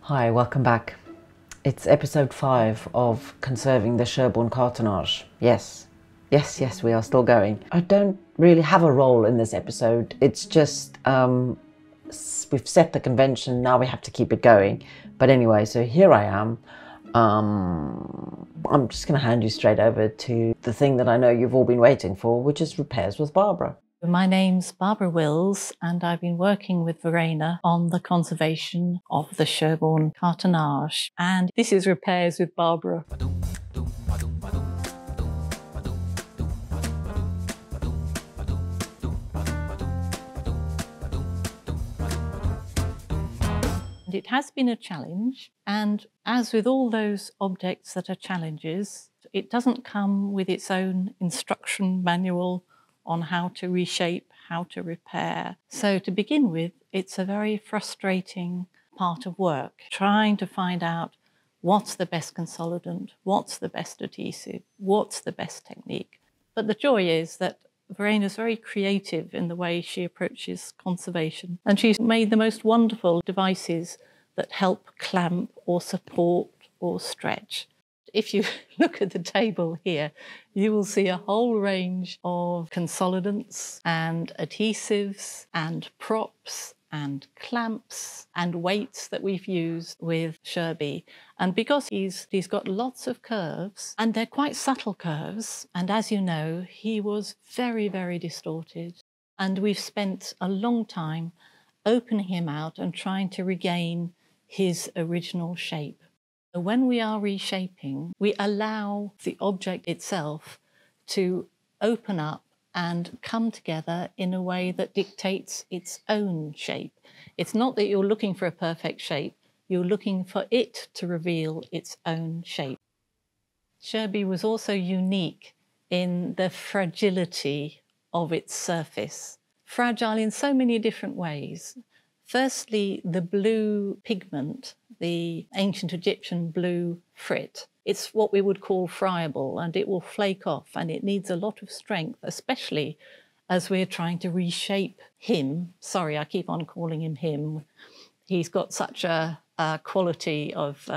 Hi, welcome back. It's episode 5 of Conserving the Sherborne Cartonnage. Yes, we are still going. I don't really have a role in this episode. It's just, we've set the convention, now we have to keep it going. But anyway, so here I am. I'm just going to hand you straight over to the thing that I know you've all been waiting for, which is Repairs with Barbara. My name's Barbara Wills, and I've been working with Verena on the conservation of the Sherborne Cartonnage. And this is Repairs with Barbara. It has been a challenge, and as with all those objects that are challenges, it doesn't come with its own instruction manual on how to reshape, how to repair. So to begin with, it's a very frustrating part of work, trying to find out what's the best consolidant, what's the best adhesive, what's the best technique. But the joy is that Verena's very creative in the way she approaches conservation, and she's made the most wonderful devices that help clamp or support or stretch. If you look at the table here, you will see a whole range of consolidants and adhesives and props and clamps and weights that we've used with Sherby. And because he's got lots of curves, and they're quite subtle curves, and as you know, he was very, very distorted. And we've spent a long time opening him out and trying to regain his original shape. When we are reshaping, we allow the object itself to open up and come together in a way that dictates its own shape. It's not that you're looking for a perfect shape, you're looking for it to reveal its own shape. Sherby was also unique in the fragility of its surface. Fragile in so many different ways. Firstly, the blue pigment, the ancient Egyptian blue frit, it's what we would call friable, and it will flake off, and it needs a lot of strength, especially as we're trying to reshape him. Sorry, I keep on calling him him. He's got such a quality of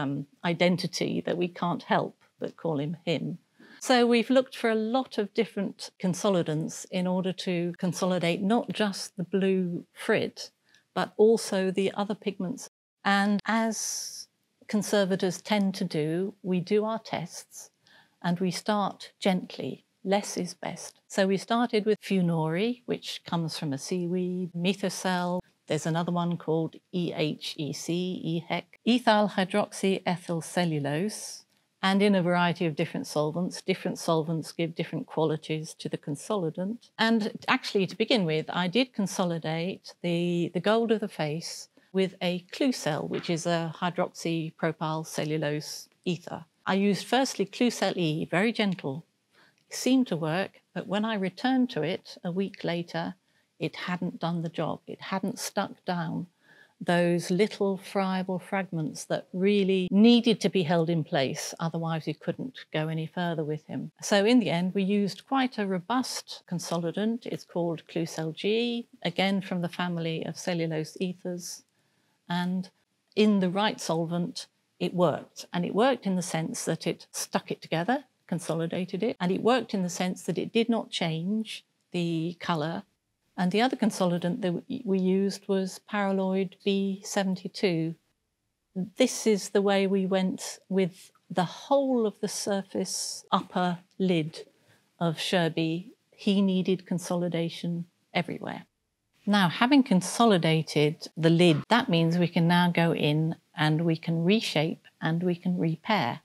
identity that we can't help but call him him. So we've looked for a lot of different consolidants in order to consolidate not just the blue frit, but also the other pigments. And as conservators tend to do, we do our tests and we start gently. Less is best. So we started with Funori, which comes from a seaweed, Methocel. There's another one called EHEC, ethyl hydroxyethyl cellulose, and in a variety of different solvents. Different solvents give different qualities to the consolidant. And actually, to begin with, I did consolidate the gold of the face with a Klucel, which is a hydroxypropyl cellulose ether. I used firstly Klucel E, very gentle. It seemed to work, but when I returned to it a week later, it hadn't done the job. It hadn't stuck down those little friable fragments that really needed to be held in place, otherwise we couldn't go any further with him. So in the end, we used quite a robust consolidant. It's called Klucel G, again from the family of cellulose ethers. And in the right solvent, it worked. And it worked in the sense that it stuck it together, consolidated it, and it worked in the sense that it did not change the colour. And the other consolidant that we used was Paraloid B72. This is the way we went with the whole of the surface upper lid of Sherby. He needed consolidation everywhere. Now, having consolidated the lid, that means we can now go in and we can reshape and we can repair.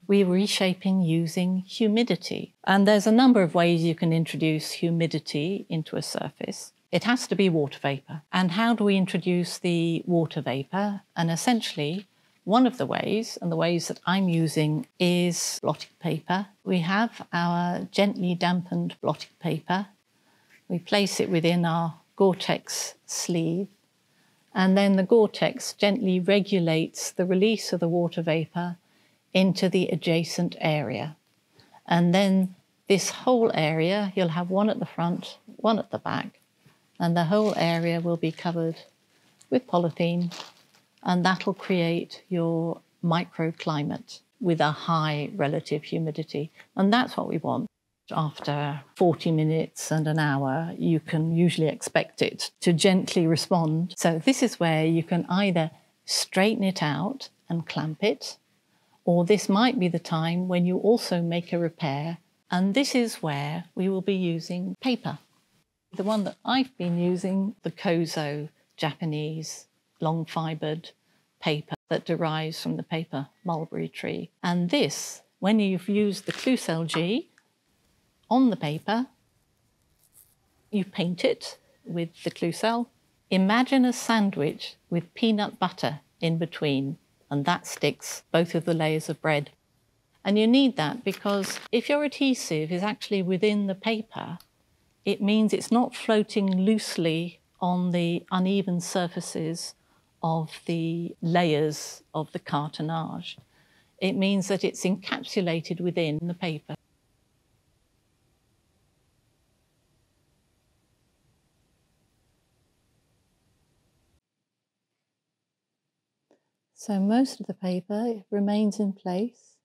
We're reshaping using humidity. And there's a number of ways you can introduce humidity into a surface. It has to be water vapour. And how do we introduce the water vapour? And essentially, one of the ways, and the ways that I'm using, is blotting paper. We have our gently dampened blotting paper. We place it within our Gore-Tex sleeve, and then the Gore-Tex gently regulates the release of the water vapour into the adjacent area. And then this whole area, you'll have one at the front, one at the back, and the whole area will be covered with polythene and that'll create your microclimate with a high relative humidity. And that's what we want. After 40 minutes and an hour, you can usually expect it to gently respond. So this is where you can either straighten it out and clamp it, or this might be the time when you also make a repair. And this is where we will be using paper. The one that I've been using, the Kozo Japanese long fibred paper that derives from the paper mulberry tree. And this, when you've used the Klucel G on the paper, you paint it with the Klucel. Imagine a sandwich with peanut butter in between, and that sticks both of the layers of bread. And you need that because if your adhesive is actually within the paper, it means it's not floating loosely on the uneven surfaces of the layers of the cartonnage. It means that it's encapsulated within the paper. So most of the paper remains in place.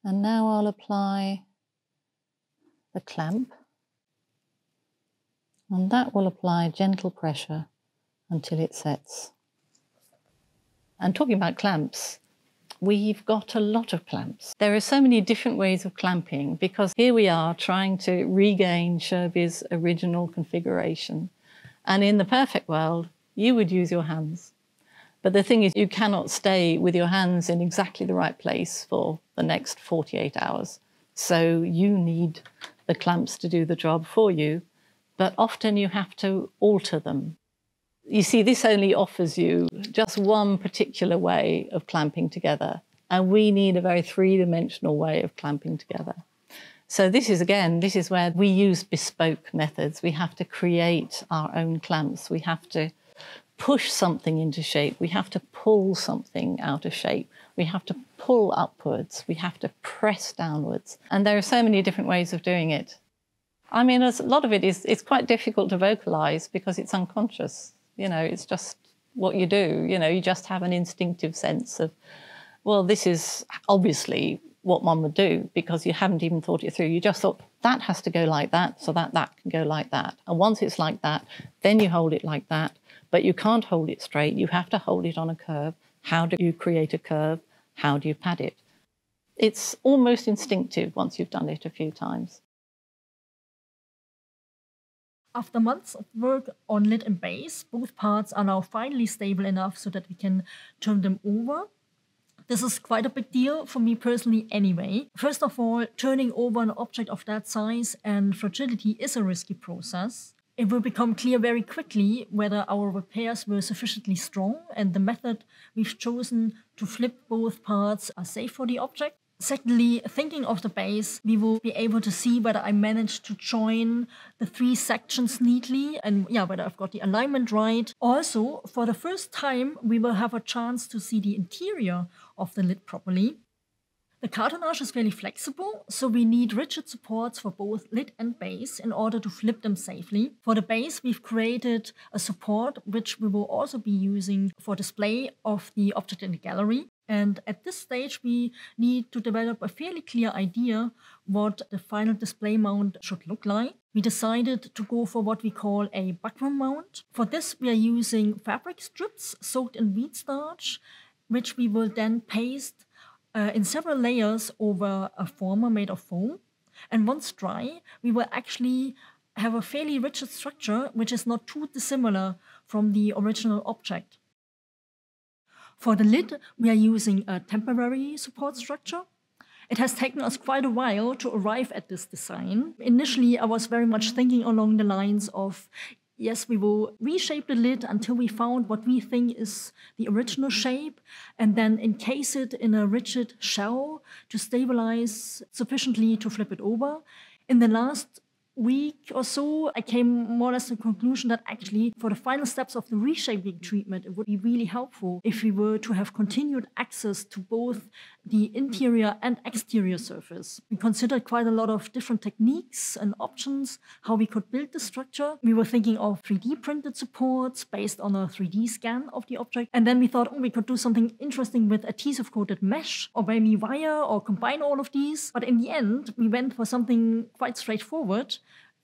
And now I'll apply the clamp. And that will apply gentle pressure until it sets. And talking about clamps, we've got a lot of clamps. There are so many different ways of clamping because here we are trying to regain Sherby's original configuration. And in the perfect world, you would use your hands. But the thing is, you cannot stay with your hands in exactly the right place for the next 48 hours. So you need the clamps to do the job for you, but often you have to alter them. You see, this only offers you just one particular way of clamping together, and we need a very three-dimensional way of clamping together. So this is where we use bespoke methods. We have to create our own clamps. We have to push something into shape. We have to pull something out of shape. We have to pull upwards. We have to press downwards. And there are so many different ways of doing it. I mean, a lot of it it's quite difficult to vocalize because it's unconscious. You know, it's just what you do. You know, you just have an instinctive sense of, well, this is obviously what one would do because you haven't even thought it through. You just thought, that has to go like that, so that can go like that. And once it's like that, then you hold it like that. But you can't hold it straight. You have to hold it on a curve. How do you create a curve? How do you pad it? It's almost instinctive once you've done it a few times. After months of work on lid and base, both parts are now finally stable enough so that we can turn them over. This is quite a big deal for me personally anyway. First of all, turning over an object of that size and fragility is a risky process. It will become clear very quickly whether our repairs were sufficiently strong and the method we've chosen to flip both parts are safe for the object. Secondly, thinking of the base, we will be able to see whether I managed to join the three sections neatly and whether I've got the alignment right. Also, for the first time, we will have a chance to see the interior of the lid properly. The cartonnage is fairly flexible, so we need rigid supports for both lid and base in order to flip them safely. For the base, we've created a support which we will also be using for display of the object in the gallery. And at this stage, we need to develop a fairly clear idea what the final display mount should look like. We decided to go for what we call a buckram mount. For this, we are using fabric strips soaked in wheat starch, which we will then paste in several layers over a former made of foam. And once dry, we will actually have a fairly rigid structure, which is not too dissimilar from the original object. For the lid, we are using a temporary support structure. It has taken us quite a while to arrive at this design. Initially, I was very much thinking along the lines of, yes, we will reshape the lid until we found what we think is the original shape, and then encase it in a rigid shell to stabilize sufficiently to flip it over. In the last week or so, I came more or less to the conclusion that actually for the final steps of the reshaping treatment, it would be really helpful if we were to have continued access to both the interior and exterior surface. We considered quite a lot of different techniques and options, how we could build the structure. We were thinking of 3D printed supports based on a 3D scan of the object. And then we thought, oh, we could do something interesting with adhesive coated mesh or maybe wire or combine all of these. But in the end, we went for something quite straightforward,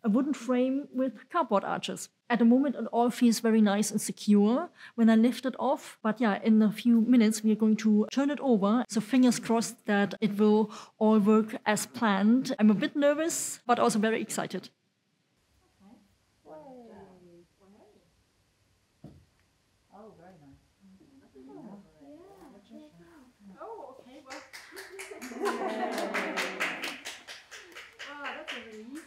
a wooden frame with cardboard arches. At the moment, it all feels very nice and secure when I lift it off. But yeah, in a few minutes, we are going to turn it over. So fingers crossed that it will all work as planned. I'm a bit nervous, but also very excited. Oh, very nice. Oh, okay, well. That's a relief.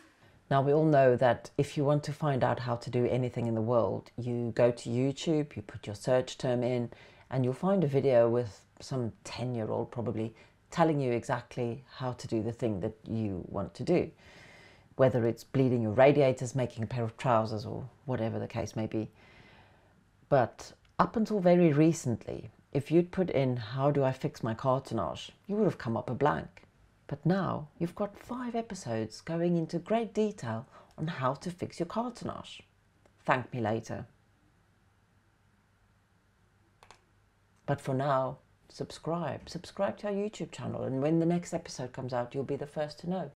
Now, we all know that if you want to find out how to do anything in the world, you go to YouTube, you put your search term in, and you'll find a video with some 10-year-old probably telling you exactly how to do the thing that you want to do. Whether it's bleeding your radiators, making a pair of trousers, or whatever the case may be. But up until very recently, if you'd put in, how do I fix my cartonnage, you would have come up a blank. But now you've got 5 episodes going into great detail on how to fix your cartonnage. Thank me later. But for now, subscribe to our YouTube channel, and when the next episode comes out, you'll be the first to know.